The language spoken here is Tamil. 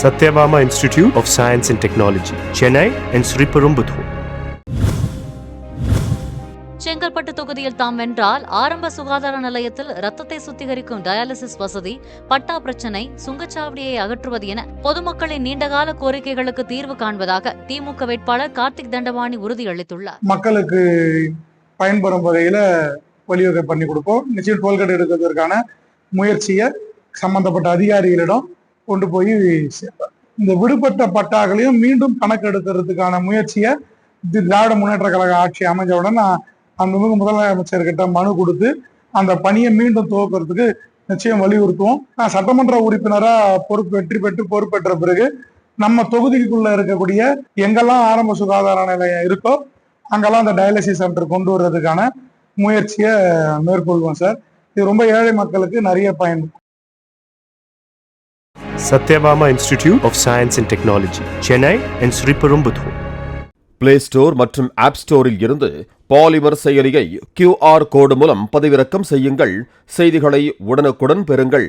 Satyabama Institute of Science and Technology, Chennai and Sriperumbudur. Chengalpattu தொகுதியில் தாம் வென்றால் ஆரம்ப சுகாதார நிலையத்தில் ரத்தத்தை சுத்திகரிக்கும் டயாலிசிஸ் வசதி, பட்டா பிரச்சினை, சுங்கச்சாவடியை அகற்றுவது என பொதுமக்களின் நீண்டகால கோரிக்கைகளுக்கு தீர்வு காண்பதாக திமுக வேட்பாளர் கார்த்திக் தண்டபாணி உறுதியளித்துள்ளார். மக்களுக்கு பயன்பெறும் வகையில வழிவகை பண்ணி கொடுப்போம். நிச்சயம் டோல்கேட் எடுக்கிறதுக்கான முயற்சியை சம்பந்தப்பட்ட அதிகாரிகளிடம் கொண்டு போய் சேர்ப்பார். இந்த விடுபட்ட பட்டாக்களையும் மீண்டும் கணக்கெடுக்கிறதுக்கான முயற்சியை திராவிட முன்னேற்ற கழக ஆட்சி அமைஞ்சவுடன் அந்த முதலமைச்சர்கிட்ட மனு கொடுத்து அந்த பணியை மீண்டும் துவக்கிறதுக்கு நிச்சயம் வலியுறுத்துவோம். நான் சட்டமன்ற உறுப்பினரா வெற்றி பெற்று பொறுப்பேற்ற பிறகு நம்ம தொகுதிக்குள்ள இருக்கக்கூடிய எங்கெல்லாம் ஆரம்ப சுகாதார நிலையம் இருக்கோ அங்கெல்லாம் அந்த டயாலிசிஸ் சென்டர் கொண்டு வர்றதுக்கான முயற்சியை மேற்கொள்வோம் சார். இது ரொம்ப ஏழை மக்களுக்கு நிறைய பயன். Satyabama Institute of Science and Technology, Chennai and Sriperumbudur. Play store மற்றும் ஆப் ஸ்டோரில் இருந்து பாலிமர் செயலியை QR கோடு மூலம் பதிவிறக்கம் செய்யுங்கள். செய்திகளை உடனுக்குடன் பெறுங்கள்.